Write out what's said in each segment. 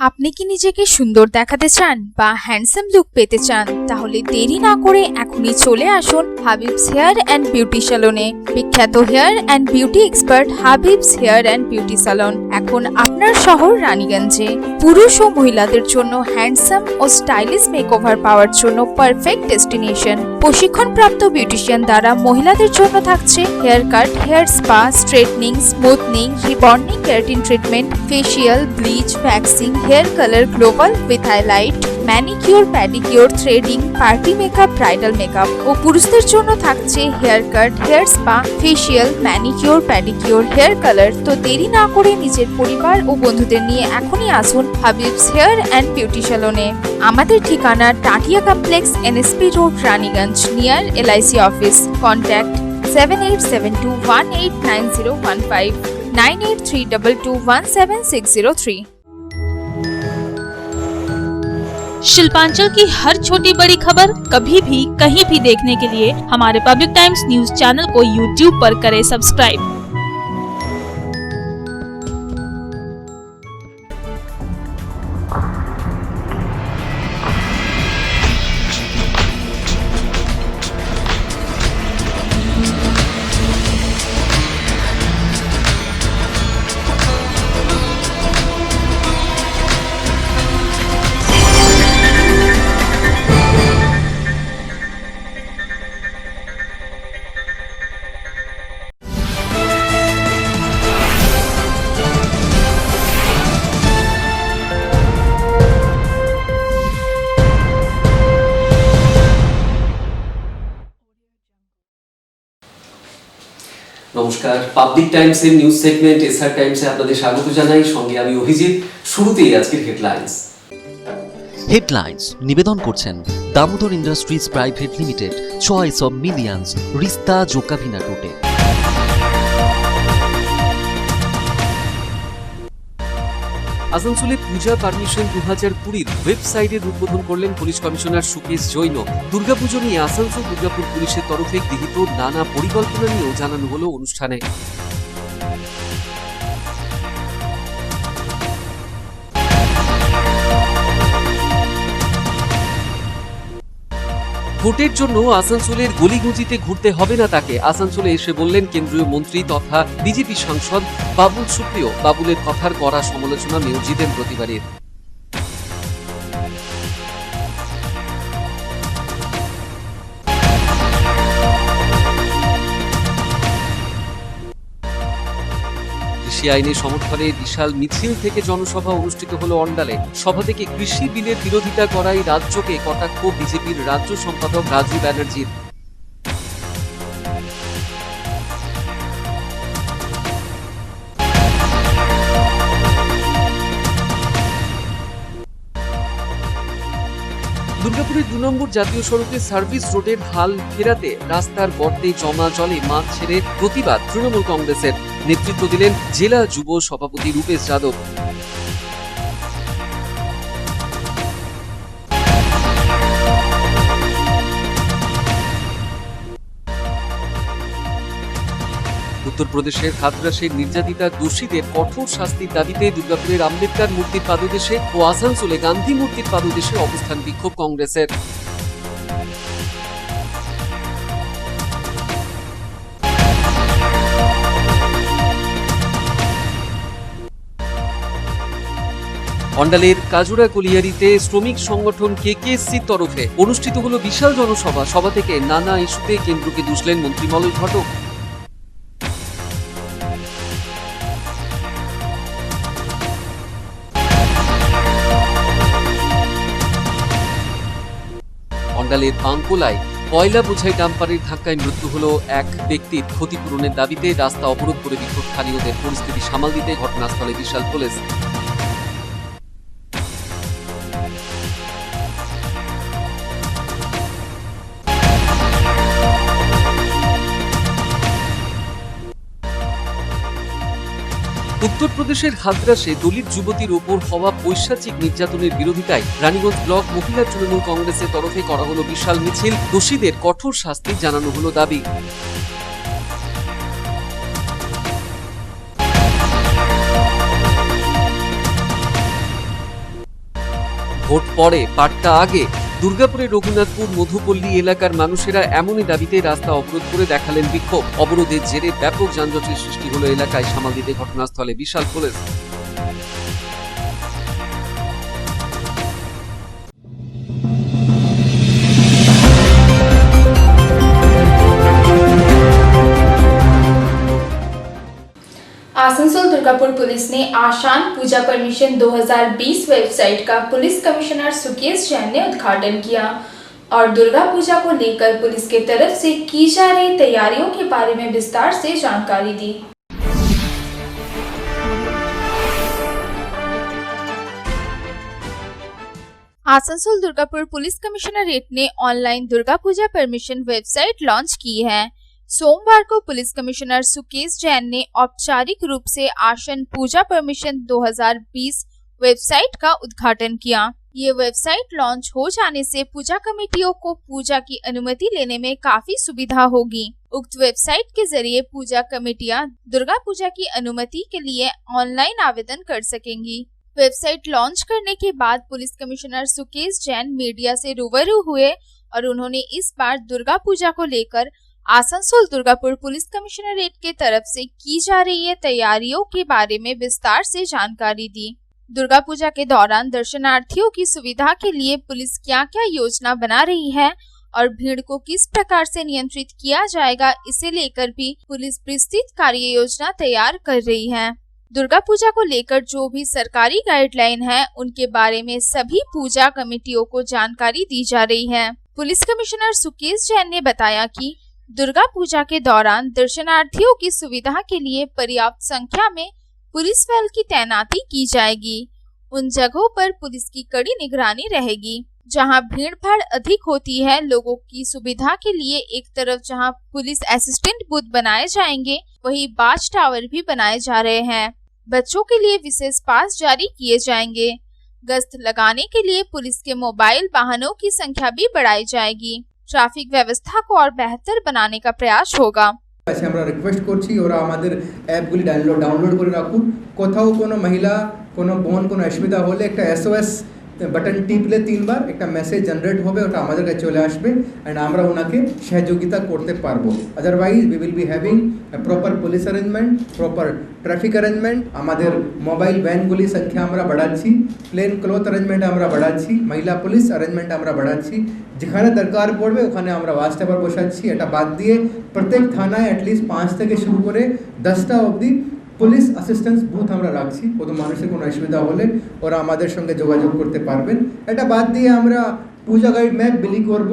আপনি কি নিজেকে সুন্দর দেখাতে চান বা হ্যান্ডসাম লুক পেতে চান, তাহলে দেরি না করে এখনই চলে আসুন হাবিবস হেয়ার অ্যান্ড বিউটি স্যালনে। বিখ্যাত hair and beauty expert Habib's hair and beauty salon এখন আপনার শহর রানীগঞ্জে। পুরুষ ও মহিলাদের জন্য হ্যান্ডসাম ও স্টাইলিশ মেকওভার পাওয়ার জন্য পারফেক্ট ডেস্টিনেশন। প্রশিক্ষণপ্রাপ্ত বিউটিশিয়ান দ্বারা মহিলাদের জন্য থাকছে haircut, hair spa, straightening, smoothing, rebonding, keratin treatment, facial, bleach, waxing, hair colour, global with highlight, manicure, pedicure, threading, party makeup, bridal makeup. ও পুরুষদের জন্য থাকছে haircut, hair spa, facial, manicure, pedicure, hair colour. তো দেরি না করে নিজের পরিবার ও বন্ধুদের নিয়ে এখনই আসুন হাবিবস হেয়ার অ্যান্ড বিউটি স্যালনে। আমাদের ঠিকানা Tatia complex, NSP road, Raniganj, near LIC office. Contact 7872189015 9832217603। Shilpanchal की हर छोटी बड़ी खबर कभी भी कहीं भी देखने के लिए हमारे पब्लिक टाइम्स न्यूज चैनल को यूट्यूब पर करें सब्सक्राइब। নমস্কার, পাবলিক টাইমসের নিউজ সেগমেন্ট এসআর টাইমসে আপনাদের স্বাগত জানাই। সঙ্গে আমি অভিজিৎ। শুরুতেই আজকের হেডলাইন্স নিবেদন করছেন Damodar industries private limited, choice of millions, রিস্তা জোকাভিনা রুটে। আসানসোলে পূজা পারমিশন 2020 ওয়েবসাইটের উদ্বোধন করলেন পুলিশ কমিশনার সুকেশ জৈন। দুর্গাপুজো নিয়ে আসানসোল দুর্গাপুর পুলিশের তরফে গৃহীত নানা পরিকল্পনা নিয়েও জানানো হলো অনুষ্ঠানে। ভোটের জন্য আসানসোলের গলিগুঁজিতে ঘুরতে হবে না তাকে। আসানসোলে এসে বললেন কেন্দ্রীয় মন্ত্রী তথা বিজেপি সাংসদ বাবুল সুপ্রিয়। বাবুলের কথার কড়া সমালোচনা মেয়র জিতেন প্রতিবারের। কৃষি আইনের সমর্থনে বিশাল মিছিল থেকে জনসভা অনুষ্ঠিত হলো অন্ডালে। সভা থেকে কৃষি বিলের বিরোধিতা করাই রাজ্যকে কটাক্ষ বিজেপির রাজ্য সম্পাদক রাজু ব্যানার্জির। দুর্গাপুরের 2 নম্বর জাতীয় সড়কে সার্ভিস রোডের হাল ফেরাতে রাস্তার গর্তে জমা জলে মাছ ছেড়ে প্রতিবাদ তৃণমূল কংগ্রেসের। নেতৃত্ব দিলেন জেলা যুব সভাপতি রূপেশ যাদব। উত্তরপ্রদেশের হাথরাসের নির্যাতিতা দোষীদের কঠোর শাস্তির দাবিতে দুর্গাপুরের আম্বেদকর মূর্তির পাদদেশে ও আসানসোলে গান্ধী মূর্তির পাদদেশে অবস্থান বিক্ষোভ কংগ্রেসের। অন্ডালের কাজুরা কলিয়ারিতে শ্রমিক সংগঠন কেকেএসসির তরফে অনুষ্ঠিত হলো বিশাল জনসভা। সভা থেকে নানা ইস্যুতে কেন্দ্রকে দুষলেন মন্ত্রী মলয় ঘটক। অন্ডালের বাঙ্কোলায় কয়লা বোঝাই ডাম্পারের ধাক্কায় মৃত্যু হলো এক ব্যক্তির। ক্ষতিপূরণের দাবিতে রাস্তা অবরোধ করে বিক্ষোভকারীদের। পরিস্থিতি সামাল দিতে ঘটনাস্থলে বিশাল পুলিশ। উত্তরপ্রদেশের হাথরাসে দলিত যুবতীর ওপর হওয়া পৈশাচিক নির্যাতনের বিরোধিতায় রানীগঞ্জ ব্লক মহিলা তৃণমূল কংগ্রেসের তরফে করা হলো বিশাল মিছিল। দোষীদের কঠোর শাস্তি জানানো হলো দাবি। ভোট পরে পাট্টা আগে। দুর্গাপুরের রঘুনাথপুর মধুপল্লী এলাকার মানুষেরা এমনই দাবিতে রাস্তা অবরোধ করে দেখালেন বিক্ষোভ। অবরোধের জেরে ব্যাপক যানজটের সৃষ্টি হলো এলাকায়। সামাল দিতে ঘটনাস্থলে বিশাল পুলিশ। आसनसोल दुर्गापुर पुलिस ने आशान पूजा परमिशन 2020 वेबसाइट का पुलिस कमिश्नर सुकेश जैन ने उद्घाटन किया और दुर्गा पूजा को लेकर पुलिस के तरफ से की जा रही तैयारियों के बारे में विस्तार से जानकारी दी। आसनसोल दुर्गापुर पुलिस कमिश्नरेट ने online Durga Puja permission website launch की है। सोमवार को पुलिस कमिश्नर सुकेश जैन ने औपचारिक रूप से आसन पूजा परमिशन 2020 वेबसाइट का उद्घाटन किया। ये वेबसाइट लॉन्च हो जाने से पूजा कमेटियों को पूजा की अनुमति लेने में काफी सुविधा होगी। उक्त वेबसाइट के जरिए पूजा कमेटियां दुर्गा पूजा की अनुमति के लिए ऑनलाइन आवेदन कर सकेंगी। वेबसाइट लॉन्च करने के बाद police commissioner Sukesh Jain media से रूबरू हुए और उन्होंने इस बार दुर्गा पूजा को लेकर आसनसोल दुर्गापुर पुलिस कमिश्नरेट के तरफ से की जा रही है तैयारियों के बारे में विस्तार से जानकारी दी। दुर्गा पूजा के दौरान दर्शनार्थियों की सुविधा के लिए पुलिस क्या क्या योजना बना रही है और भीड़ को किस प्रकार से नियंत्रित किया जाएगा, इसे लेकर भी पुलिस विस्तृत कार्य योजना तैयार कर रही है। दुर्गा पूजा को लेकर जो भी सरकारी गाइडलाइन है उनके बारे में सभी पूजा कमेटियों को जानकारी दी जा रही है। पुलिस कमिश्नर सुकेश जैन ने बताया कि दुर्गा पूजा के दौरान दर्शनार्थियों की सुविधा के लिए पर्याप्त संख्या में पुलिस बल की तैनाती की जाएगी। उन जगहों पर पुलिस की कड़ी निगरानी रहेगी जहां भीड़ भाड़ अधिक होती है। लोगों की सुविधा के लिए एक तरफ जहां पुलिस असिस्टेंट बूथ बनाए जाएंगे, वहीं वॉच टावर भी बनाए जा रहे हैं। बच्चों के लिए विशेष पास जारी किए जाएंगे। गश्त लगाने के लिए पुलिस के मोबाइल वाहनों की संख्या भी बढ़ाई जाएगी। ट्रैफिक व्यवस्था को और बेहतर बनाने का प्रयास होगा। আচ্ছা আমরা রিকোয়েস্ট করছি ওরা আমাদের অ্যাপগুলি ডাউনলোড করে রাখুন। কোথাও কোনো মহিলা কোনো বোন কোনো অসুবিধা হলে একটা এসওএস বাটন টিপলে 3 বার একটা মেসেজ জেনারেট হবে, ওটা আমাদের কাছে চলে আসবে এন্ড আমরা ওনাকে সহযোগিতা করতে পারবো। Otherwise we will be having proper police arrangement, proper traffic arrangement. আমাদের মোবাইল ভ্যানগুলি সংখ্যা আমরা বাড়াচ্ছি, প্লেন ক্লথ অ্যারেঞ্জমেন্ট আমরা বাড়াচ্ছি, মহিলা পুলিশ অ্যারেঞ্জমেন্ট আমরা বাড়াচ্ছি। যেখানে দরকার পড়বে ওখানে আমরা ওয়াচ টাওয়ার বসাচ্ছি। এটা বাদ দিয়ে প্রত্যেক থানায় অ্যাটলিস্ট 5 থেকে শুরু করে 10টা অবধি পুলিশ অ্যাসিস্ট্যান্স বুথ আমরা রাখছি। কত মানুষের কোনো অসুবিধা হলে ওরা আমাদের সঙ্গে যোগাযোগ করতে পারবেন। এটা বাদ দিয়ে আমরা পূজা গাইড ম্যাপ বিলি করব,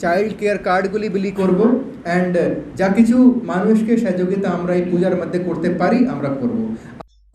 চাইল্ড কেয়ার কার্ডগুলি বিলি করব অ্যান্ড যা কিছু মানুষকে সহযোগিতা আমরা এই পূজার মধ্যে করতে পারি আমরা করব।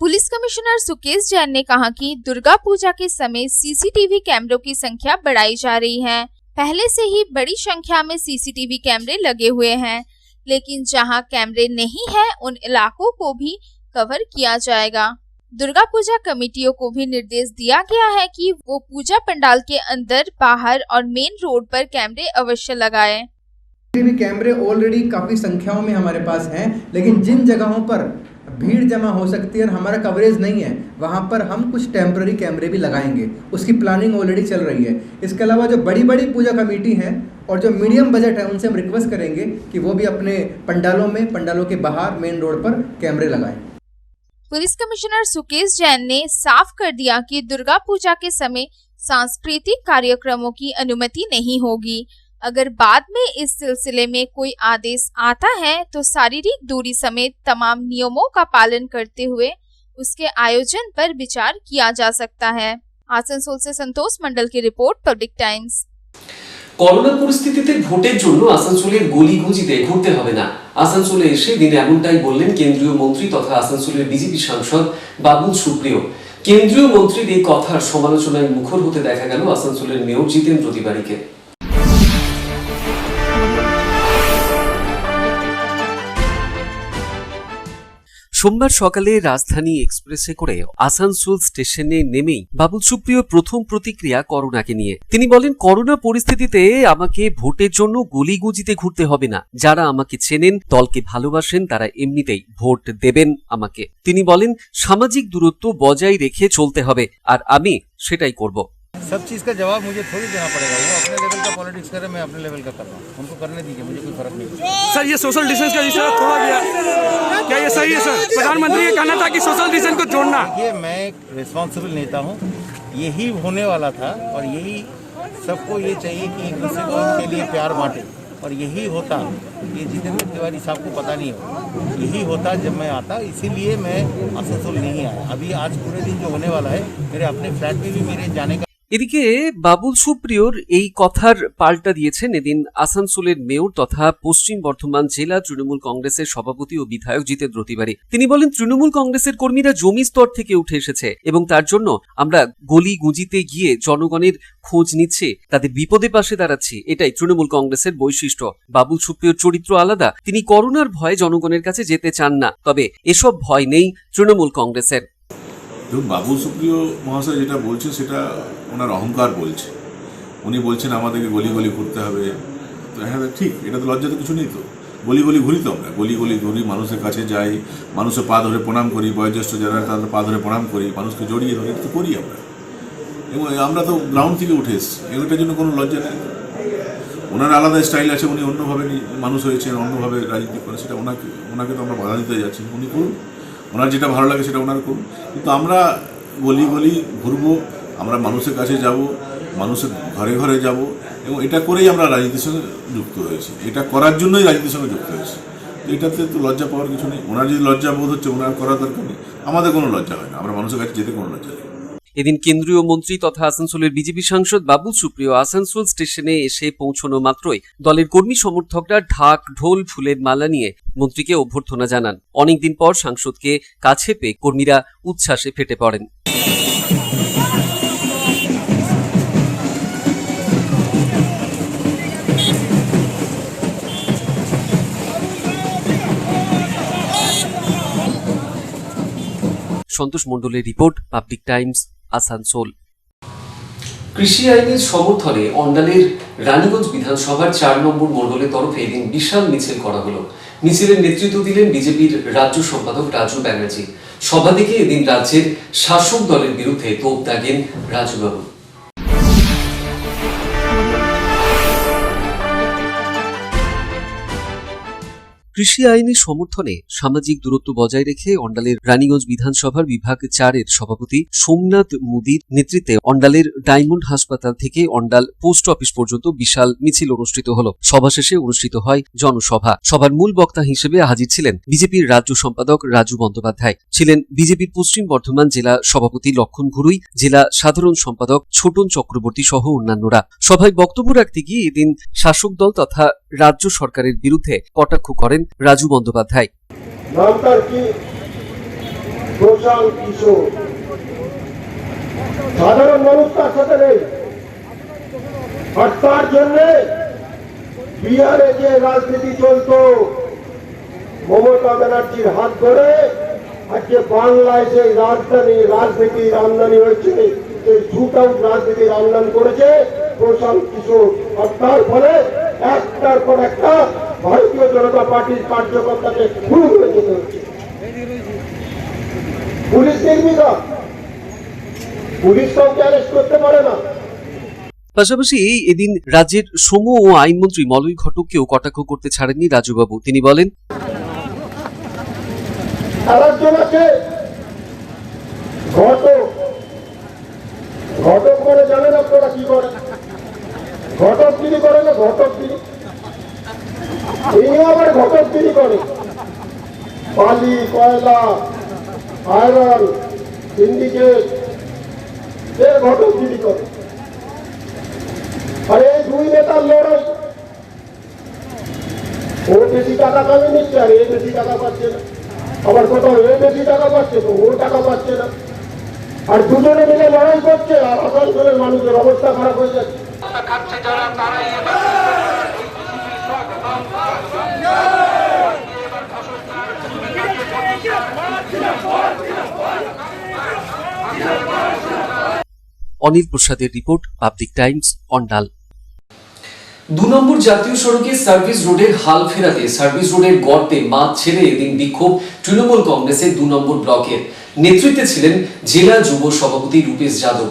पुलिस कमिश्नर सुकेश जैन ने कहा कि दुर्गा पूजा के समय सीसीटीवी कैमरों की संख्या बढ़ाई जा रही है। पहले से ही बड़ी संख्या में सीसीटीवी कैमरे लगे हुए हैं, लेकिन जहां कैमरे नहीं है उन इलाकों को भी कवर किया जाएगा। दुर्गा पूजा कमेटियों को भी निर्देश दिया गया है कि वो पूजा पंडाल के अंदर, बाहर और मेन रोड पर कैमरे अवश्य लगाएं। कैमरे ऑलरेडी काफ़ी संख्याओं में हमारे पास हैं, लेकिन जिन जगहों पर भीड़ जमा हो सकती है और हमारा कवरेज नहीं है वहाँ पर हम कुछ टेम्पररी कैमरे भी लगाएंगे। उसकी प्लानिंग ऑलरेडी चल रही है। इसके अलावा जो बड़ी बड़ी पूजा कमेटी हैं और जो मीडियम बजट है उनसे हम रिक्वेस्ट करेंगे कि वो भी अपने पंडालों में, पंडालों के बाहर मेन रोड पर कैमरे लगाएं। पुलिस कमिश्नर सुकेश जैन ने साफ कर दिया कि दुर्गा पूजा के समय सांस्कृतिक कार्यक्रमों की अनुमति नहीं होगी। अगर बाद में इस सिलसिले में कोई आदेश आता है तो शारीरिक दूरी समेत तमाम नियमों का पालन करते हुए उसके आयोजन पर विचार किया जा सकता है। आसनसोल से संतोष मंडल की रिपोर्ट, पब्लिक टाइम्स। করোনা পরিস্থিতিতে ভোটের জন্য আসানসোলের গলিগুজিতে ঘুরতে হবে না। আসানসোলে এসে দিন এমনটাই বললেন কেন্দ্রীয় মন্ত্রী তথা আসানসোলের বিজেপি সাংসদ বাবুল সুপ্রিয়। কেন্দ্রীয় মন্ত্রীর এই কথার সমালোচনায় মুখর হতে দেখা গেল আসানসোলের মেয়র জিতেন্দ্র তিওয়ারিকে। সোমবার সকালে রাজধানী এক্সপ্রেসে করে আসানসোল স্টেশনে নেমেই বাবুল সুপ্রিয় প্রথম প্রতিক্রিয়া করোনাকে নিয়ে। তিনি বলেন, করোনা পরিস্থিতিতে আমাকে ভোটের জন্য গলিগুজিতে ঘুরতে হবে না। যারা আমাকে চেনেন, দলকে ভালোবাসেন, তারা এমনিতেই ভোট দেবেন আমাকে। তিনি বলেন, সামাজিক দূরত্ব বজায় রেখে চলতে হবে আর আমি সেটাই করব। सब चीज़ का जवाब मुझे थोड़ी देना पड़ेगा। वो अपने लेवल का पॉलिटिक्स करे, मैं अपने लेवल का कर रहा हूँ, उनको करने दीजिए, मुझे कोई फर्क नहीं पड़ता। सर ये सोशल डिस्टेंस का जिस तरह थोड़ा गया, क्या ये सही है सर? प्रधानमंत्री का कहना था कि सोशल डिस्टेंस को जोड़ना। ये मैं एक रिस्पॉन्सिबल नेता हूँ, यही होने वाला था और यही सबको ये चाहिए कि एक दूसरे को उनके लिए प्यार बांटे, और यही होता। ये जितेंद्र तिवारी साहब को पता नहीं होगा, यही होता जब मैं आता, इसीलिए मैं आसनसोल नहीं आया। अभी आज पूरे दिन जो होने वाला है, मेरे अपने फ्लैट में भी मेरे जाने का। এদিকে বাবুল সুপ্রিয়র এই কথার পাল্টা দিয়েছেন এদিন আসানসোলের মেয়র তথা পশ্চিম বর্ধমান জেলা তৃণমূল কংগ্রেসের সভাপতি ও বিধায়ক জিতেন্দ্র তিওয়ারি। তিনি বলেন, তৃণমূল কংগ্রেসের কর্মীরা জমি স্তর থেকে উঠে এসেছে এবং তার জন্য আমরা গলি গুঁজিতে গিয়ে জনগণের খোঁজ নিচ্ছে, তাদের বিপদে পাশে দাঁড়াচ্ছি, এটাই তৃণমূল কংগ্রেসের বৈশিষ্ট্য। বাবুল সুপ্রিয়র চরিত্র আলাদা, তিনি করোনার ভয়ে জনগণের কাছে যেতে চান না, তবে এসব ভয় নেই তৃণমূল কংগ্রেসের। দেখুন, বাবুল সুপ্রিয় মহাশয় যেটা বলছে সেটা ওনার অহংকার বলছে। উনি বলছেন আমাদেরকে গলি গলি ঘুরতে হবে। তো হ্যাঁ ঠিক, এটা তো লজ্জা তো কিছু নেই। তো গলি গলি ঘুরি, তো আমরা গলি গলি ঘুরি, মানুষের কাছে যাই, মানুষের পা ধরে প্রণাম করি, বয়োজ্যেষ্ঠ যারা তাদের পা ধরে প্রণাম করি, মানুষকে জড়িয়ে ধরে, তো করি আমরা। এবং আমরা তো গ্রাউন্ড থেকে উঠে এসেছি, এটার জন্য কোনো লজ্জা নেই। ওনার আলাদা স্টাইল আছে, উনি অন্যভাবে মানুষ হয়েছেন, অন্যভাবে রাজনীতি করেন, সেটা ওনাকে তো আমরা বাধা দিতে যাচ্ছি। উনি করুন, ওনার যেটা ভালো লাগে সেটা ওনার করুন, কিন্তু আমরা গলি গলি ঘুরবো, আমরা মানুষের কাছে যাব, মানুষের ঘরে ঘরে যাব, এবং এটা করেই আমরা রাজনীতির সঙ্গে যুক্ত হয়েছি। এটা করার জন্যই রাজনীতির সঙ্গে যুক্ত হয়েছি। এটাতে তো লজ্জা পাওয়ার কিছু নেই। ওনার যদি লজ্জা বোধ হচ্ছে, ওনার করার দরকার নেই। আমাদের কোনো লজ্জা হয় না, আমরা মানুষের কাছে যেতে কোনো লজ্জা নেই। এদিন কেন্দ্রীয় মন্ত্রী তথা আসানসোলের বিজেপি সাংসদ বাবুল সুপ্রিয় আসানসোল স্টেশনে এসে পৌঁছানো মাত্রই দলের কর্মী সমর্থকরা ঢাক ঢোল ফুলের মালা নিয়ে মন্ত্রীকে অভ্যর্থনা জানান। অনেকদিন পর সাংসদকে কাছে পেয়ে কর্মীরা উচ্ছ্বাসে ফেটে পড়েন। সন্তোষ মণ্ডলের রিপোর্ট, পাবলিক টাইমস, আসানসোল। কৃষি আইনের সমর্থনে অন্ডালের রানীগঞ্জ বিধানসভার 4 নম্বর মণ্ডলের তরফে এদিন বিশাল মিছিল করা হলো। মিছিলের নেতৃত্ব দিলেন বিজেপির রাজ্য সম্পাদক রাজু ব্যানার্জি। সভা থেকে এদিন রাজ্যের শাসক দলের বিরুদ্ধে তোপ দাগেন রাজুবাবু। কৃষি আইনের সমর্থনে সামাজিক দূরত্ব বজায় রেখে অন্ডালের রানীগঞ্জ বিধানসভার বিভাগ 4-এর সভাপতি সোমনাথ মুদির নেতৃত্বে অন্ডালের ডায়মন্ড হাসপাতাল থেকে অন্ডাল পোস্ট অফিস পর্যন্ত বিশাল মিছিল অনুষ্ঠিত হল। সভা শেষে অনুষ্ঠিত হয় জনসভা। সভার মূল বক্তা হিসেবে হাজির ছিলেন বিজেপির রাজ্য সম্পাদক রাজু বন্দ্যোপাধ্যায়, ছিলেন বিজেপির পশ্চিম বর্ধমান জেলা সভাপতি লক্ষণ ঘুরুই, জেলা সাধারণ সম্পাদক ছোটন চক্রবর্তী সহ অন্যান্যরা। সভায় বক্তব্য রাখতে গিয়ে এদিন শাসক দল তথা রাজ্য সরকারের বিরুদ্ধে কটাক্ষ করেন রাজু বন্দ্যোপাধ্যায়। নামটার কি? প্রশান্ত কিশোর। সাধারণ মানুষ তার সাথে নেই, আর তার জন্য বিহারে যে রাজনীতি চলত মমতা ব্যানার্জির হাত ধরে, আজকে বাংলায় সেই রাজনীতির আমদানি হয়েছে, সেই ঝুটাউ রাজনীতির আমদানি করেছে প্রশান্ত কিশোর। আর তার ফলে একটার পর একটা ভারতীয় জনতা পার্টির কার্যকর্তাকে খুন হয়ে যেতে হচ্ছে। পুলিশ নির্বিঘ্ন, পুলিশ কাউকে অ্যারেস্ট করতে পারে না। পাশাপাশি এদিন রাজ্যের শ্রম ও আইনমন্ত্রী মলয় ঘটককেও কটাক্ষ করতে ছাড়েননি রাজুবাবু। তিনি বলেন, আরেকজন আছে ঘটক। ঘটক করে জানেন আপনারা কি করে? ঘটকগিরি করে না, ঘটকগিরি। ইনি আবার ঘটকগিরি করে, বালি, কয়লা, আয়রন, সিন্ডিকেট, এর ঘটকগিরি করে। আর এই দুই নেতার লড়াই, ও বেশি টাকা কামিয়ে নিচ্ছে আর এ বেশি টাকা পাচ্ছে না। আবার কোথাও এ বেশি টাকা পাচ্ছে তো ও টাকা পাচ্ছে না, আর দুজনে মিলে লড়াই করছে, আর আসানসোলের মানুষের অবস্থা খারাপ হয়ে যাচ্ছে। অনিল প্রসাদের রিপোর্ট, পাবলিক টাইমস, অন্ডাল। 2 নম্বর জাতীয় সড়কে সার্ভিস রোডের হাল ফেরাতে সার্ভিস রোডের গর্তে মাছ ছেড়ে এদিন বিক্ষোভ তৃণমূল কংগ্রেসের 2 নম্বর ব্লকের। নেতৃত্বে ছিলেন জেলা যুব সভাপতি রূপেশ যাদব।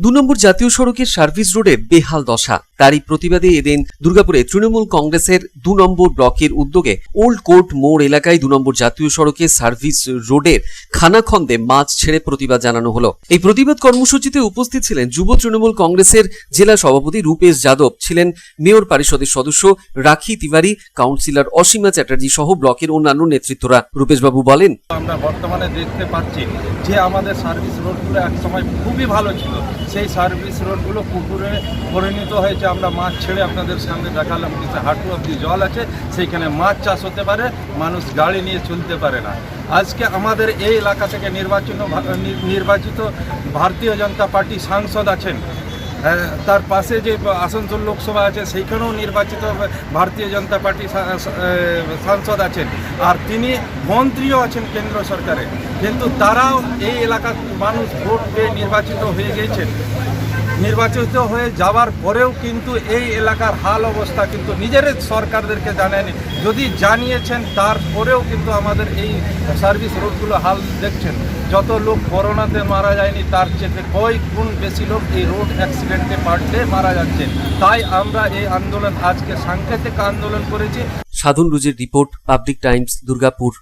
2 নম্বর জাতীয় সড়কের সার্ভিস রোডের বেহাল দশা। তারই প্রতিবাদে এদিন দুর্গাপুরে তৃণমূল কংগ্রেসের 2 নম্বর ব্লকের উদ্যোগে ওল্ড কোর্ট মোড় এলাকায় 2 নম্বর জাতীয় সড়কের সার্ভিস রোডের খানাখন্দে মাছ ছেড়ে প্রতিবাদ জানানো হলো। এই প্রতিবাদ কর্মসূচিতে উপস্থিত ছিলেন যুব তৃণমূল কংগ্রেসের জেলা সভাপতি রূপেশ যাদব, ছিলেন মেয়র পরিষদের সদস্য রাখি তিওয়ারি, কাউন্সিলর অসীমা চ্যাটার্জি সহ ব্লকের অন্যান্য নেতৃত্বরা। রূপেশবাবু বলেন, আমরা বর্তমানে দেখতে পাচ্ছি যে আমাদের সার্ভিস রোডগুলো এক সময় খুবই ভালো ছিল, সেই সার্ভিস রোডগুলো পুকুরে পরিণত হয়েছে। আমরা মাছ ছেড়ে আপনাদের সামনে দেখালাম কিছু হাঁটু অব্দি জল আছে, সেইখানে মাছ চাষ হতে পারে, মানুষ গাড়ি নিয়ে চলতে পারে না। আজকে আমাদের এই এলাকা থেকে নির্বাচিত ভারতীয় জনতা পার্টি সাংসদ আছেন, তার পাশে যে আসানসোল লোকসভা আছে সেইখানেও নির্বাচিত ভারতীয় জনতা পার্টি সাংসদ আছেন, আর তিনি মন্ত্রীও আছেন কেন্দ্র সরকারে, কিন্তু তারাও এই এলাকার মানুষ ভোট পেয়ে নির্বাচিত হয়ে গিয়েছেন। নির্বাচিত হয়ে যাওয়ার পরেও কিন্তু এই এলাকার হাল অবস্থা কিন্তু নিজের সরকারদেরকে জানায়নি, যদি জানিয়েছেন তারপরেও কিন্তু আমাদের এই সার্ভিস রোডগুলো হাল দেখছেন। যত লোক করোনাতে মারা যায়নি তার চেয়ে কয়েক গুণ বেশি লোক এই রোড অ্যাক্সিডেন্টে পার ডে মারা যাচ্ছেন। তাই আমরা এই আন্দোলন আজকে সাংকেতিক আন্দোলন করেছি। সাধন রুজের রিপোর্ট, পাবলিক টাইমস, দুর্গাপুর।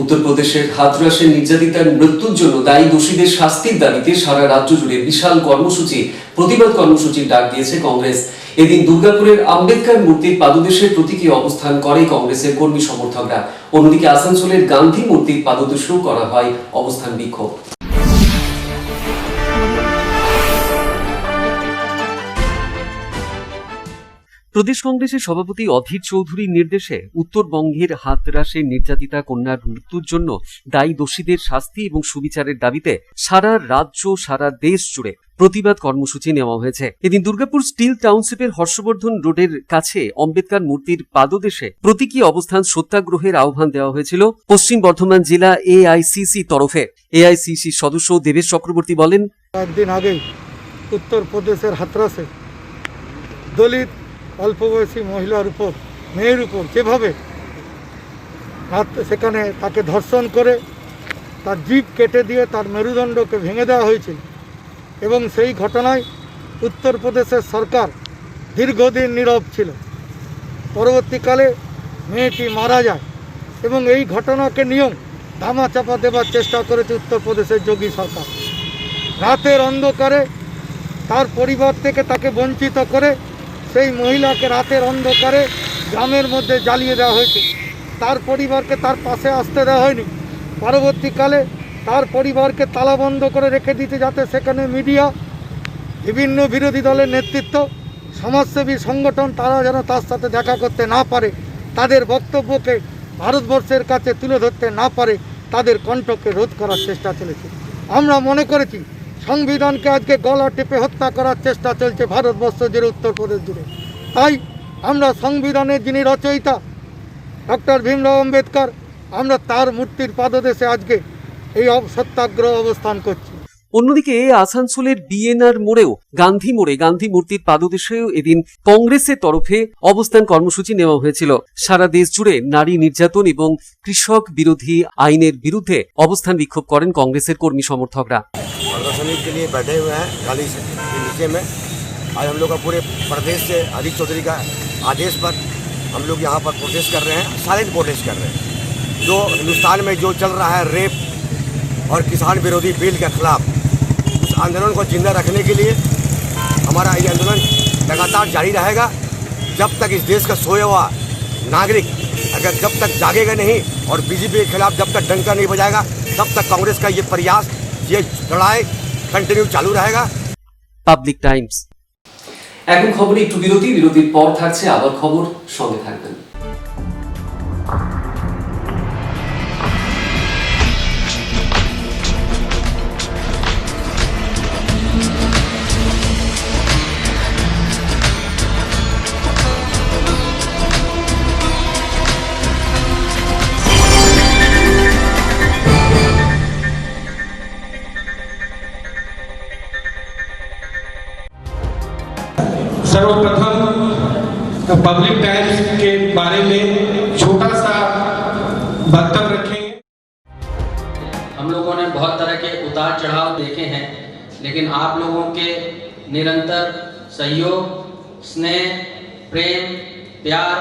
উত্তরপ্রদেশের হাথরাসের নির্যাতিতার মৃত্যুর জন্য দায়ী দোষীদের শাস্তির দাবিতে সারা রাজ্য জুড়ে বিশাল কর্মসূচি, প্রতিবাদ কর্মসূচির ডাক দিয়েছে কংগ্রেস। এদিন দুর্গাপুরের আম্বেদকর মূর্তির পাদদেশের প্রতীকী অবস্থান করে কংগ্রেসের কর্মী সমর্থকরা। অন্যদিকে আসানসোলের গান্ধী মূর্তির পাদদেশেও করা হয় অবস্থান বিক্ষোভ। প্রদেশ কংগ্রেসের সভাপতি অধীর চৌধুরীর নির্দেশে উত্তরবঙ্গের হাথরাসের নির্যাতিতা কন্যার মৃত্যুর জন্য দায়ী দোষীদের শাস্তি এবং সুবিচারের দাবিতে সারা রাজ্য, সারা দেশ জুড়ে প্রতিবাদ কর্মসূচি নেওয়া হয়েছে। এদিন দুর্গাপুর স্টিল টাউনশিপের হর্ষবর্ধন রোডের কাছে আম্বেদকর মূর্তির পাদদেশে প্রতীকী অবস্থান সত্যাগ্রহের আহ্বান দেওয়া হয়েছিল পশ্চিম বর্ধমান জেলা এআইসিসি তরফে। এআইসিসি সদস্য দেবেশ চক্রবর্তী বলেন, একদিন আগেই উত্তরপ্রদেশের হাথরাসে দলিত অল্পবয়সী মহিলার উপর, মেয়ের উপর যেভাবে সেখানে তাকে ধর্ষণ করে তার জিভ কেটে দিয়ে তার মেরুদণ্ডকে ভেঙে দেওয়া হয়েছিল, এবং সেই ঘটনায় উত্তরপ্রদেশের সরকার দীর্ঘদিন নীরব ছিল। পরবর্তীকালে মেয়েটি মারা যায় এবং এই ঘটনাকে নিয়েও ধামাচাপা দেওয়ার চেষ্টা করেছে উত্তরপ্রদেশের যোগী সরকার। রাতের অন্ধকারে তার পরিবার থেকে তাকে বঞ্চিত করে সেই মহিলাকে রাতের অন্ধকারে গ্রামের মধ্যে জ্বালিয়ে দেওয়া হয়েছে। তার পরিবারকে তার পাশে আসতে দেওয়া হয়নি। পরবর্তীকালে তার পরিবারকে তালাবন্ধ করে রেখে দিতে, যাতে সেখানে মিডিয়া, বিভিন্ন বিরোধী দলের নেতৃত্ব, সমাজসেবী সংগঠন তারা যেন তার সাথে দেখা করতে না পারে, তাদের বক্তব্যকে ভারতবর্ষের কাছে তুলে ধরতে না পারে, তাদের কণ্ঠকে রোধ করার চেষ্টা চলেছে। আমরা মনে করেছি সংবিধানকে আজকে গলা টিপে হত্যা করার চেষ্টা চলছে ভারতবর্ষ জুড়ে, উত্তরপ্রদেশ জুড়ে। তাই আমরা সংবিধানের যিনি রচয়িতা ডক্টর ভীমরাও আম্বেদকর, আমরা তার মূর্তির পাদদেশে আজকে এই সত্যাগ্রহ অবস্থান করছি। অন্যদিকে আসানসোলের বিএনআর মোড়েও গান্ধী মূর্তির পাদদেশেও এদিন কংগ্রেসের তরফে অবস্থান কর্মসূচি নেওয়া হয়েছিল। সারা দেশ জুড়ে নারী নির্যাতন এবং কৃষক বিরোধী আইনের বিরুদ্ধে অবস্থান বিক্ষোভ করেন কংগ্রেসের কর্মী সমর্থকরা। के लिए बैठे हुए हैं गाली के नीचे में। आज हम लोग का पूरे प्रदेश से अधीर चौधरी का आदेश पर हम लोग यहाँ पर प्रोटेस्ट कर रहे हैं, साइलेंट प्रोटेस्ट कर रहे हैं। जो हिंदुस्तान में जो चल रहा है रेप और किसान विरोधी बिल के खिलाफ, उस आंदोलन को जिंदा रखने के लिए हमारा ये आंदोलन लगातार जारी रहेगा। जब तक इस देश का सोया हुआ नागरिक अगर जब तक जागेगा नहीं और बीजेपी के खिलाफ जब तक डंका नहीं बजाएगा, तब तक कांग्रेस का ये प्रयास, ये लड़ाई कंटिन्यू चालू रहेगा। Public Times. এখন খবরে একটু বিরতির পর থাকছে আবার খবর, সঙ্গে থাকবেন। सर्वप्रथम पब्लिक टाइम्स के बारे में छोटा सा वक्तव्य रखेंगे। हम लोगों ने बहुत तरह के उतार चढ़ाव देखे हैं, लेकिन आप लोगों के निरंतर सहयोग, स्नेह, प्रेम, प्यार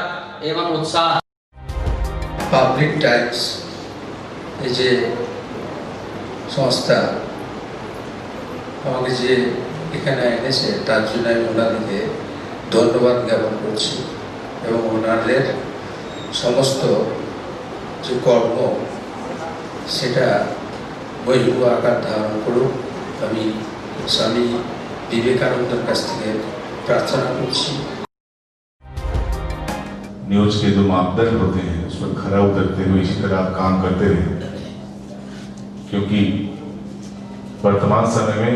एवं उत्साह পাবলিক টাইমস এই যে সংস্থা আমাকে যে এখানে এনেছে তার জন্য আমি ওনাদেরকে ধন্যবাদ জ্ঞাপন করছি এবং ওনাদের সমস্ত যে কর্ম সেটা বহির্ভূত আকার ধারণ করুক আমি স্বামী বিবেকানন্দের কাছ থেকে প্রার্থনা করছি। न्यूज के जो मापदंड होते हैं उस पर खरा उतरते हुए इसी तरह आप काम करते रहे, क्योंकि वर्तमान समय में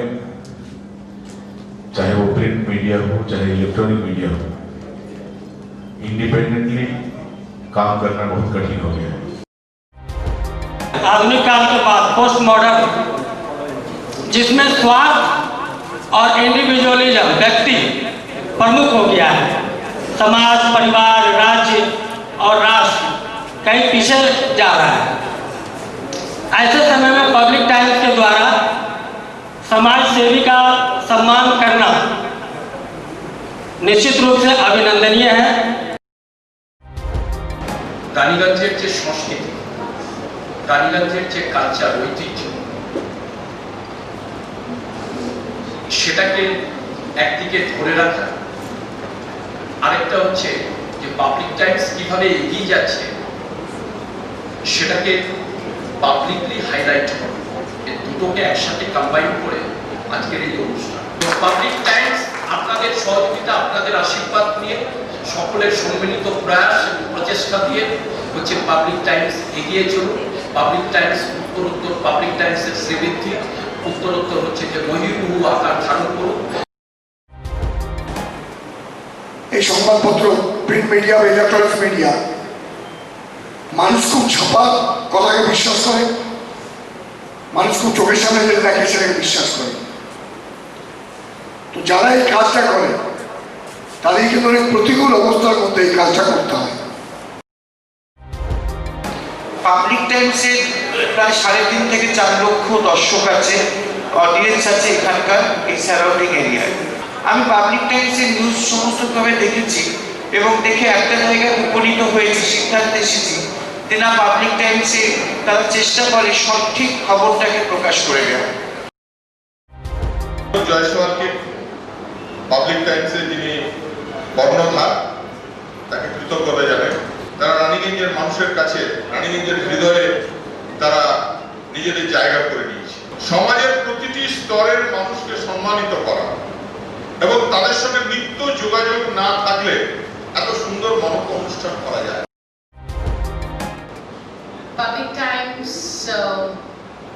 चाहे वो प्रिंट मीडिया हो चाहे इलेक्ट्रॉनिक मीडिया हो, इंडिपेंडेंटली काम करना बहुत कठिन हो गया है। आधुनिक काल के बाद पोस्ट मॉडर्न, जिसमें स्वार्थ और इंडिविजुअलिज्म व्यक्ति प्रमुख हो गया है, समाज, परिवार, राज्य और राष्ट्र कहीं पीछे जा रहा है। ऐसे समय में पब्लिक टाइम्स के द्वारा समाज सेवी का सम्मान करना निश्चित रूप से अभिनंदनीय है। রানীগঞ্জের যে সংস্কৃতি, রানীগঞ্জের যে কালচার, ঐতিহ্য, সেটাকে একদিকে ধরে রাখা, আরেকটা হচ্ছে যে পাবলিক টাইমস কিভাবে এগিয়ে যাচ্ছে সেটাকে পাবলিকলি হাইলাইট করা, এই দুটোকে একসাথে কম্বাইন করে আজকের এই অনুষ্ঠান। পাবলিক টাইমস আপনাদের সহযোগিতা, আপনাদের আশীর্বাদ নিয়ে, সকলের সম্মিলিত প্রয়াস এবং প্রচেষ্টা দিয়ে হচ্ছে পাবলিক টাইমস এগিয়ে চলুন। পাবলিক টাইমস উত্তরোত্তর, পাবলিক টাইমসের শ্রীবৃদ্ধি উত্তরোত্তর হচ্ছে যে বহির্ভূ আকার ধারণ করুন। এই সংবাদপত্র, প্রিন্ট মিডিয়া বা ইলেকট্রনিক্স মিডিয়া, মানুষ খুব ছাপা কথাকে বিশ্বাস করে, মানুষ খুব চোখের সামনে যেটা দেখে সেটাকে বিশ্বাস করে। তো যারা এই কাজটা করে তাদের কিন্তু অনেক প্রতিকূল অবস্থার মধ্যে এই কাজটা করতে হয়। পাবলিক টাইমসের প্রায় 3.5 থেকে 4 লক্ষ দর্শক আছে, অডিয়েন্স আছে এখানকার এই সারাউন্ডিং এরিয়ায়। আমি পাবলিক টাইমসের নিউজ সমস্তভাবে দেখেছি এবং দেখে একটা জায়গায় উপনীত হয়েছি, সিদ্ধান্তে এসেছি যে না, পাবলিক টাইমসে তারা চেষ্টা করে সঠিক খবরটাকে প্রকাশ করে দেওয়া। জয়সওয়ালকে পাবলিক টাইমসে যিনি কর্ণধার, তাকে কৃতজ্ঞতা জানাই। তারা রানীগঞ্জের মানুষের কাছে, রানীগঞ্জের হৃদয়ে তারা নিজেদের জায়গা করে নিয়েছে। সমাজের প্রতিটি স্তরের মানুষকে সম্মানিত করা এবং তাদের সঙ্গে নিত্য যোগাযোগ না থাকলে এত সুন্দর মনজ্ঞ অনুষ্ঠান করা যায়। Public Times,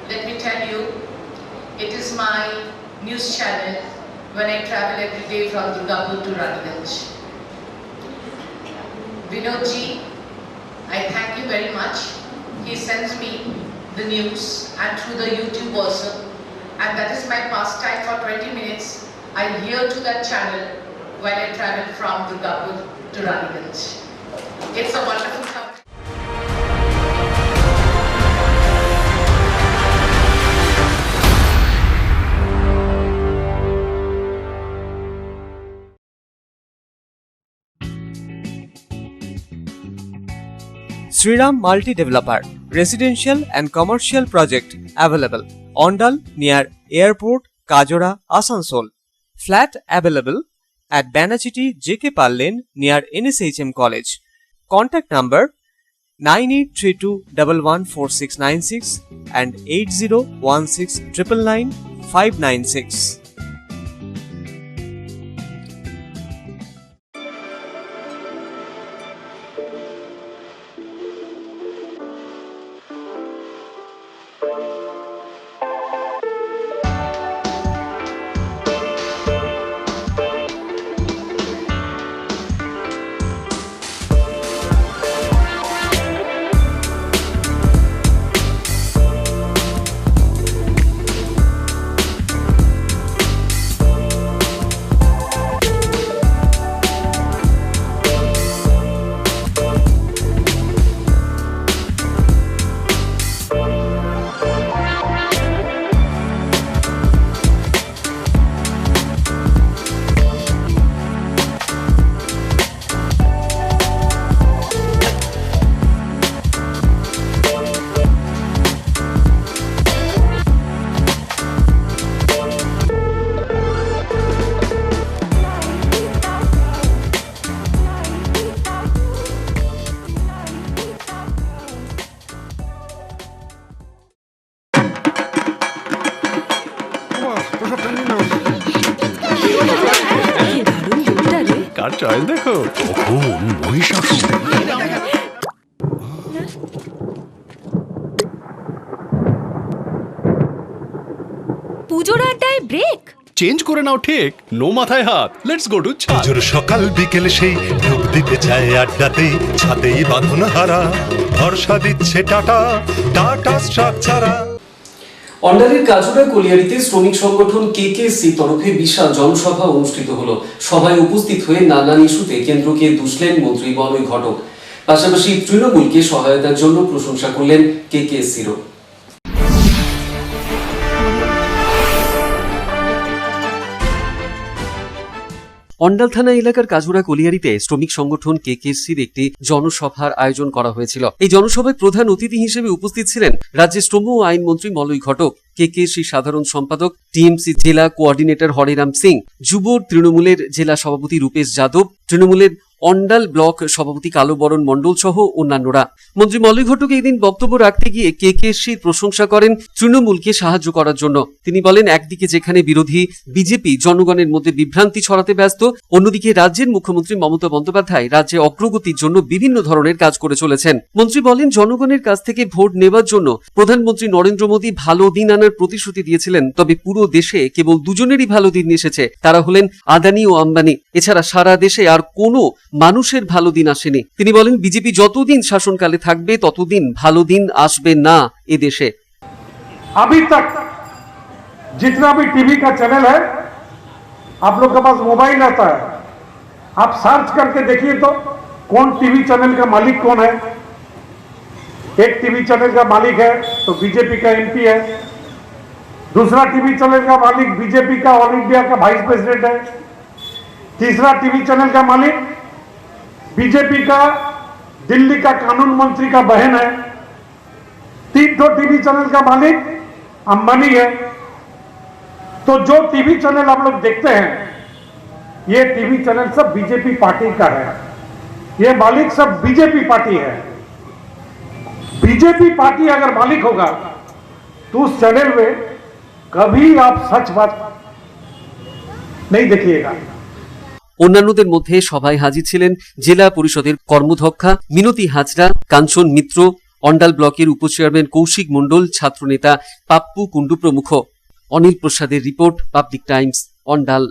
let me tell you, it is my news channel when I travel every day from Durgapur to Raniganj. Vinodji, I thank you very much. He sends me the news and through the YouTube also, and that is my pastime for 20 minutes. I hear to that channel while I travel from Durgapur to Raniganj. It's a wonderful company. Sriram Multi Developer, Residential and Commercial Project available. Ondal near Airport, Kajora, Asansol. Flat available at Banachiti JK Pal Lane near NSHM College. Contact number 9832114696 and 8016999596. Style দেখো, কখন মহিষাসুর। পুজোর আড্ডায় break change করে নাও ঠিক, no মাথায় হাত। Let's go to ছা। পুজোর সকাল বিকেল সেই ডুব দিতে চায় আড্ডাতেই, ছাদেই বাঁধন হারা ভরসা দিচ্ছে টাটা, টাটা স্ট্রাকচারা। অন্ডালের কাজুরা কলিয়ারিতে শ্রমিক সংগঠন কেকেএসসি তরফে বিশাল জনসভা অনুষ্ঠিত হলো। সভায় উপস্থিত হয়ে নানান ইস্যুতে কেন্দ্রকে দুষলেন মন্ত্রী বলয় ঘটক। পাশাপাশি তৃণমূলকে সহায়তার জন্য প্রশংসা করলেন কেকেএসসিরও। অন্ডাল থানা এলাকার কাজুরা কলিয়ারিতে শ্রমিক সংগঠন কেকেএসসির একটি জনসভার আয়োজন করা হয়েছিল। এই জনসভায় প্রধান অতিথি হিসেবে উপস্থিত ছিলেন রাজ্যের শ্রম ও আইনমন্ত্রী মলয় ঘটক, কেকেএসসি সাধারণ সম্পাদক টিএমসি জেলা কোঅর্ডিনেটর হরেরাম সিং, যুব তৃণমূলের জেলা সভাপতি রূপেশ যাদব, তৃণমূলের অন্ডাল ব্লক সভাপতি কালোবরণ মণ্ডল সহ অন্যান্যরা। মন্ত্রী মলয় ঘটক এই দিন বক্তব্য রাখতে গিয়ে কেকেএসসির প্রশংসা করেন তৃণমূলকে সাহায্য করার জন্য। তিনি বলেন, একদিকে যেখানে বিরোধী বিজেপি জনগণের মধ্যে বিভ্রান্তি ছড়াতে ব্যস্ত, অন্যদিকে রাজ্যের মুখ্যমন্ত্রী মমতা বন্দ্যোপাধ্যায় রাজ্যে অগ্রগতির জন্য বিভিন্ন ধরনের কাজ করে চলেছেন। মন্ত্রী বলেন, জনগণের কাছ থেকে ভোট নেওয়ার জন্য প্রধানমন্ত্রী নরেন্দ্র মোদী ভালো দিন আনার প্রতিশ্রুতি দিয়েছিলেন, তবে পুরো দেশে কেবল দুজনেরই ভালো দিন এসেছে, তারা হলেন আদানি ও আম্বানি। এছাড়া সারা দেশে আর কোনো মানুষের ভালো দিন আসেনি। তিনি বলেন, বিজেপি যতদিন শাসনকালে থাকবে ততদিন ভালো দিন আসবে না এদেশে। अभी तक जितना भी टीवी का चैनल है, आप लोग के पास मोबाइल आता है, आप सर्च करके देखिए तो कौन टीवी चैनल का मालिक कौन है। एक टीवी चैनल का मालिक है तो बीजेपी का एमपी है, दूसरा टीवी चैनल का मालिक बीजेपी का ऑल इंडिया का वाइस प्रेसिडेंट है, तीसरा टीवी चैनल का मालिक बीजेपी का दिल्ली का कानून मंत्री का बहन है, तीन टीवी चैनल का मालिक अंबानी है। तो जो टीवी चैनल आप लोग देखते हैं, ये टीवी चैनल सब बीजेपी पार्टी का है, ये मालिक सब बीजेपी पार्टी है। बीजेपी पार्टी अगर मालिक होगा तो उस चैनल में कभी आप सच बात नहीं देखिएगा। অন্যান্যদের মধ্যে সভায় হাজির ছিলেন জেলা পরিষদের কর্মধ্যক্ষা মিনতি হাজরা, কাঞ্চন মিত্র, অন্ডাল ব্লকের উপচেয়ারম্যান কৌশিক মণ্ডল, ছাত্রনেতা পাপ্পু কুন্ডু প্রমুখ। অনিল প্রসাদের রিপোর্ট, পাবলিক টাইমস, অন্ডাল।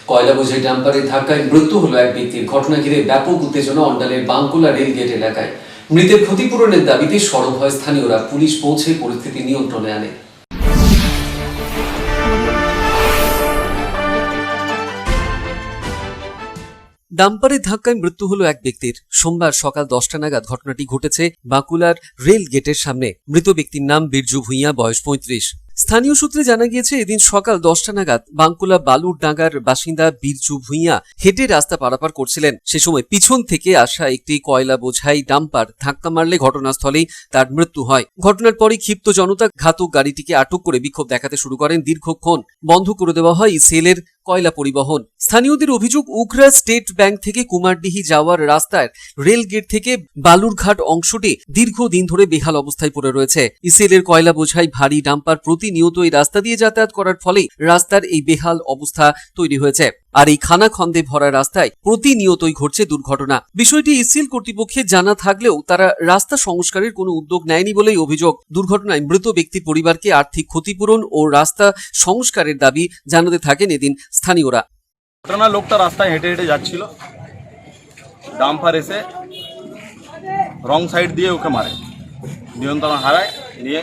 কয়লা বোঝাই ডাম্পারের ধাক্কায় মৃত্যু হলো এক ব্যক্তির। ঘটনা ঘিরে ব্যাপক উত্তেজনা অন্ডালের বাঙ্কুলা রেলগেট এলাকায়। মৃতের ক্ষতিপূরণের দাবিতে সরব হয় স্থানীয়রা। পুলিশ পৌঁছে পরিস্থিতি নিয়ন্ত্রণে আনে। ডাম্পারের ধাক্কায় মৃত্যু হলো এক ব্যক্তির। সোমবার সকাল 10টা নাগাদ ঘটনাটি ঘটেছে বাঁকুড়ার রেল গেটের সামনে। মৃত ব্যক্তির নাম বিরজু ভুঁইয়া, বয়স 35। স্থানীয় সূত্রে জানা গিয়েছে, এদিন সকাল 10টা নাগাদ বাঁকুড়া বালুর ডাঙ্গার বাসিন্দা বিরজু ভুঁইয়া হেঁটে রাস্তা পারাপার করছিলেন। সে সময় পিছন থেকে আসা একটি কয়লা বোঝাই ডাম্পার ধাক্কা মারলে ঘটনাস্থলেই তার মৃত্যু হয়। ঘটনার পরে ক্ষিপ্ত জনতা ঘাতক গাড়িটিকে আটক করে বিক্ষোভ দেখাতে শুরু করেন। দীর্ঘক্ষণ বন্ধ করে দেওয়া হয় ইসিএলের কয়লা পরিবহন। স্থানীয়দের অভিযোগ, উখরা স্টেট ব্যাংক থেকে কুমারডিহি যাওয়ার রাস্তার রেল গেট থেকে বালুরঘাট অংশটি দীর্ঘদিন ধরে বেহাল অবস্থায় পড়ে রয়েছে। ইসিএলের কয়লা বোঝাই ভারী ডাম্পার প্রতিনিয়ত এই রাস্তা দিয়ে যাতায়াত করার ফলেই রাস্তার এই বেহাল অবস্থা তৈরি হয়েছে। আর এই খানাখন্দে ভরা রাস্তায় প্রতিনিয়তই ঘটছে দুর্ঘটনা। বিষয়টি ইসিএল কর্তৃপক্ষের জানা থাকলেও তারা রাস্তা সংস্কারের কোনো উদ্যোগ নেয়নি বলেই অভিযোগ। দুর্ঘটনায় মৃত ব্যক্তির পরিবারকে আর্থিক ক্ষতিপূরণ ও রাস্তা সংস্কারের দাবি জানাতে থাকেন এদিন স্থানীয়রা। ঘটনা, লোকটা রাস্তায় হেঁটে হেঁটে যাচ্ছিল, ডাম্পার এসে রং সাইড দিয়ে ওকে মারে, নিয়ন্ত্রণ হারায়, নিয়ে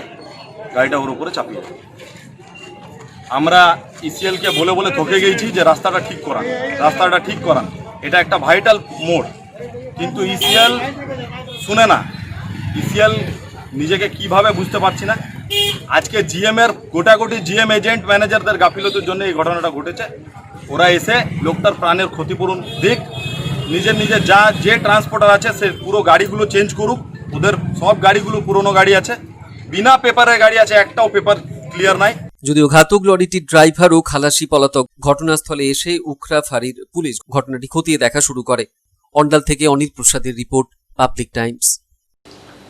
গাড়িটা ওর উপরে চাপিয়ে দেয়। আমরা ইসিএলকে বলে বলে থকে গেছি যে রাস্তাটা ঠিক করান, এটা একটা ভাইটাল মোড়, কিন্তু ইসিএল শুনে না। ইসিএল নিজেকে কিভাবে বুঝতে পারছি না। আজকে জিএমের গোটাগুটি জিএম এজেন্ট ম্যানেজারদের গাফিলতির জন্য এই ঘটনাটা ঘটেছে। ওরা এসে লোকটার প্রাণের ক্ষতিপূরণ দিক, নিজের যে ট্রান্সপোর্টার আছে সে পুরো গাড়িগুলো চেঞ্জ করুক। ওদের সব গাড়িগুলো পুরনো গাড়ি আছে, বিনা পেপারের গাড়ি আছে, একটাও পেপার ক্লিয়ার নাই। যদিও ঘাতক লরিটির ড্রাইভার ও খালাসি পলাতক। ঘটনাস্থলে এসে উখরা ফাঁড়ির পুলিশ ঘটনাটি খতিয়ে দেখা শুরু করে। অন্ডাল থেকে অনিল প্রসাদের report, public Times.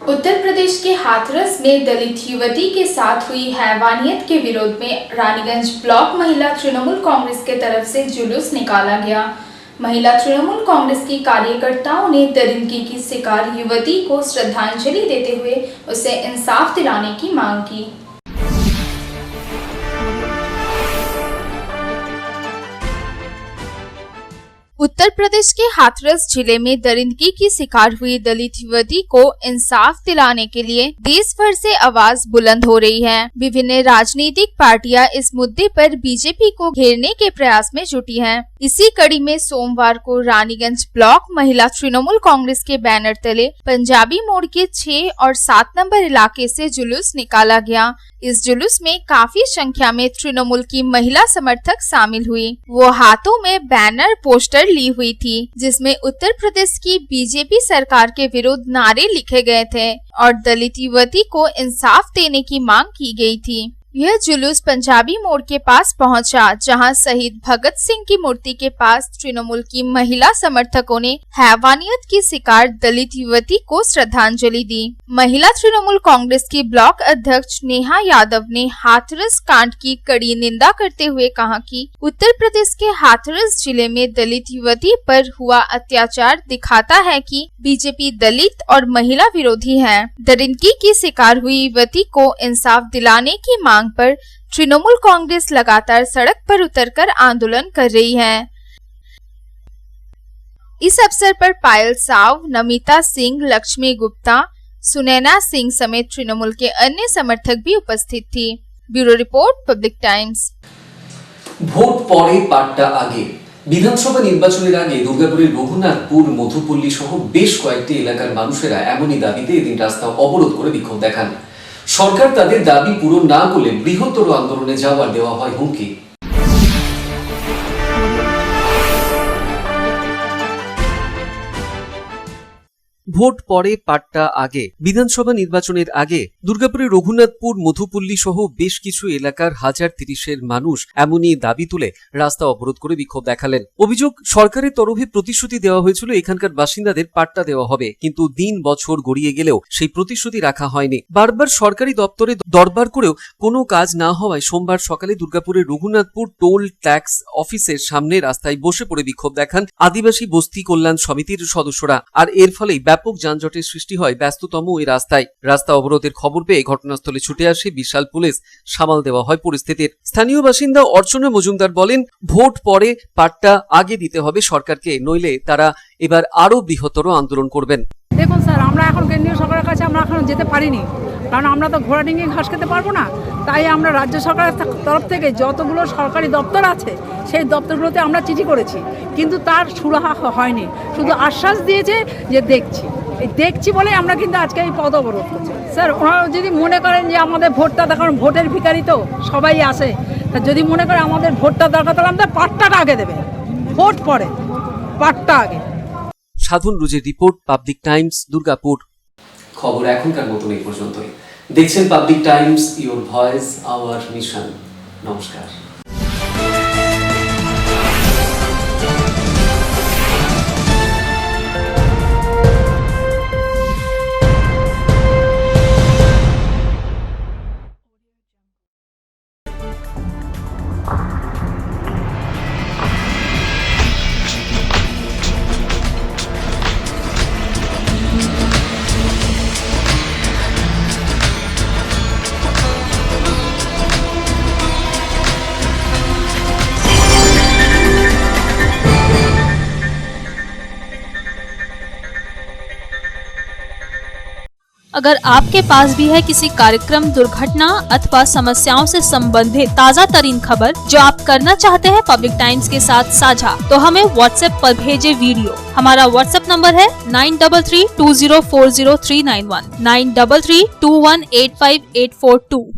Uttar Pradesh के हाथरस में दलित युवती के साथ हुई हैवानियत के विरोध में रानीगंज ब्लॉक महिला तृणमूल कांग्रेस के तरफ से जुलूस निकाला गया। महिला तृणमूल कांग्रेस की कार्यकर्ताओं ने दरिंदगी की शिकार युवती को श्रद्धांजलि देते हुए उसे इंसाफ दिलाने की मांग की। उत्तर प्रदेश के हाथरस जिले में दरिंदगी की शिकार हुई दलित युवती को इंसाफ दिलाने के लिए देश भर से आवाज बुलंद हो रही है। विभिन्न राजनीतिक पार्टियां इस मुद्दे पर बीजेपी को घेरने के प्रयास में जुटी हैं। इसी कड़ी में सोमवार को रानीगंज ब्लॉक महिला तृणमूल कांग्रेस के बैनर तले पंजाबी मोड़ के 6 और 7 नंबर इलाके से जुलूस निकाला गया। इस जुलूस में काफी संख्या में तृणमूल की महिला समर्थक शामिल हुई। वो हाथों में बैनर पोस्टर ली हुई थी जिसमें उत्तर प्रदेश की बीजेपी सरकार के विरुद्ध नारे लिखे गए थे और दलित युवती को इंसाफ देने की मांग की गई थी। यह जुलूस पंजाबी मोड़ के पास पहुंचा, जहां शहीद भगत सिंह की मूर्ति के पास तृणमूल की महिला समर्थकों ने हैवानियत की शिकार दलित युवती को श्रद्धांजलि दी। महिला तृणमूल कांग्रेस की ब्लॉक अध्यक्ष नेहा यादव ने हाथरस कांड की कड़ी निंदा करते हुए कहा कि उत्तर प्रदेश के हाथरस जिले में दलित युवती पर हुआ अत्याचार दिखाता है कि बीजेपी दलित और महिला विरोधी है। दरिंदगी की शिकार हुई युवती को इंसाफ दिलाने की मांग पर तृणमूल कांग्रेस लगातार सड़क पर उतरकर आंदोलन कर रही है। इस अवसर पर पायल साव, नमिता सिंह, लक्ष्मी गुप्ता, सुनैना सिंह समेत तृणमूल के अन्य समर्थक भी उपस्थित थी। Bureau report, public times. Vote পরে পাট্টা আগে। বিধানসভা নির্বাচনের আগে দুর্গাপুরের রঘুনাথপুর, মধুপল্লী সহ বেশ কয়েকটি এলাকার মানুষেরা এমনই দাবিতে এদিন রাস্তা অবরোধ করে বিক্ষোভ দেখান। সরকার তাদের দাবি পূরণ না করলে বৃহত্তর আন্দোলনে যাওয়ার দেওয়া হয় হুমকি। ভোট পরে পাট্টা আগে। বিধানসভা নির্বাচনের আগে দুর্গাপুরের রঘুনাথপুর, মধুপল্লী সহ বেশ কিছু এলাকার 1030-এর মানুষ এমনই দাবি তুলে রাস্তা অবরোধ করে বিক্ষোভ দেখালেন। অভিযোগ, সরকারের তরফে প্রতিশ্রুতি দেওয়া হয়েছিল এখানকার বাসিন্দাদের পাট্টা দেওয়া হবে, কিন্তু দিন বছর গড়িয়ে গেলেও সেই প্রতিশ্রুতি রাখা হয়নি। বারবার সরকারি দপ্তরে দরবার করেও কোনো কাজ না হওয়ায় সোমবার সকালে দুর্গাপুরের রঘুনাথপুর টোল ট্যাক্স অফিসের সামনে রাস্তায় বসে পড়ে বিক্ষোভ দেখান আদিবাসী বস্তি কল্যাণ সমিতির সদস্যরা। আর এর ফলেই ব্যাপক যানজটের সৃষ্টি হয় ব্যস্ততম ওই রাস্তায়। রাস্তা অবরোধের খবর পেয়ে ঘটনাস্থলে ছুটে আসে বিশাল পুলিশ, সামাল দেওয়া হয় পরিস্থিতির। স্থানীয় বাসিন্দা অর্চনা মজুমদার বলেন, ভোট পরে পাট্টা আগে দিতে হবে সরকারকে, নইলে তারা এবার আরো বৃহত্তর আন্দোলন করবেন। দেখুন স্যার, আমরা এখন কেন্দ্রীয় সরকারের কাছে আমরা এখন যেতে পারিনি, কারণ আমরা তো ঘোড়া ডিঙিয়ে ঘাস খেতে পারবো না। তাই আমরা রাজ্য সরকারের তরফ থেকে যতগুলো সরকারি দপ্তর আছে সেই দপ্তরগুলোতে আমরা চিঠি করেছি, কিন্তু তার সুরাহা হয়নি। শুধু আশ্বাস দিয়েছে যে দেখছি বলে আমরা কিন্তু আজকে এই পদ অবরোধ করছি। স্যার, ওনারা যদি মনে করেন যে আমাদের ভোটটা, কারণ ভোটের ভিখারি তো সবাই আসে, তা যদি মনে করে আমাদের ভোটটা দরকার, তাহলে আমাদের পাট্টাটা আগে দেবে। ভোট পরে, পাট্টা আগে। সাধন রুজির রিপোর্ট, পাবলিক টাইমস, দুর্গাপুর। খবর এখনকার মতন এই পর্যন্তই। দেখছেন public Times, your voice hour mission. নমস্কার। अगर आपके पास भी है किसी कार्यक्रम, दुर्घटना अथवा समस्याओं से संबंधित ताज़ा तरीन खबर जो आप करना चाहते हैं पब्लिक टाइम्स के साथ साझा, तो हमें व्हाट्सएप पर भेजे वीडियो। हमारा व्हाट्सएप नंबर है 9332040391 9332185842।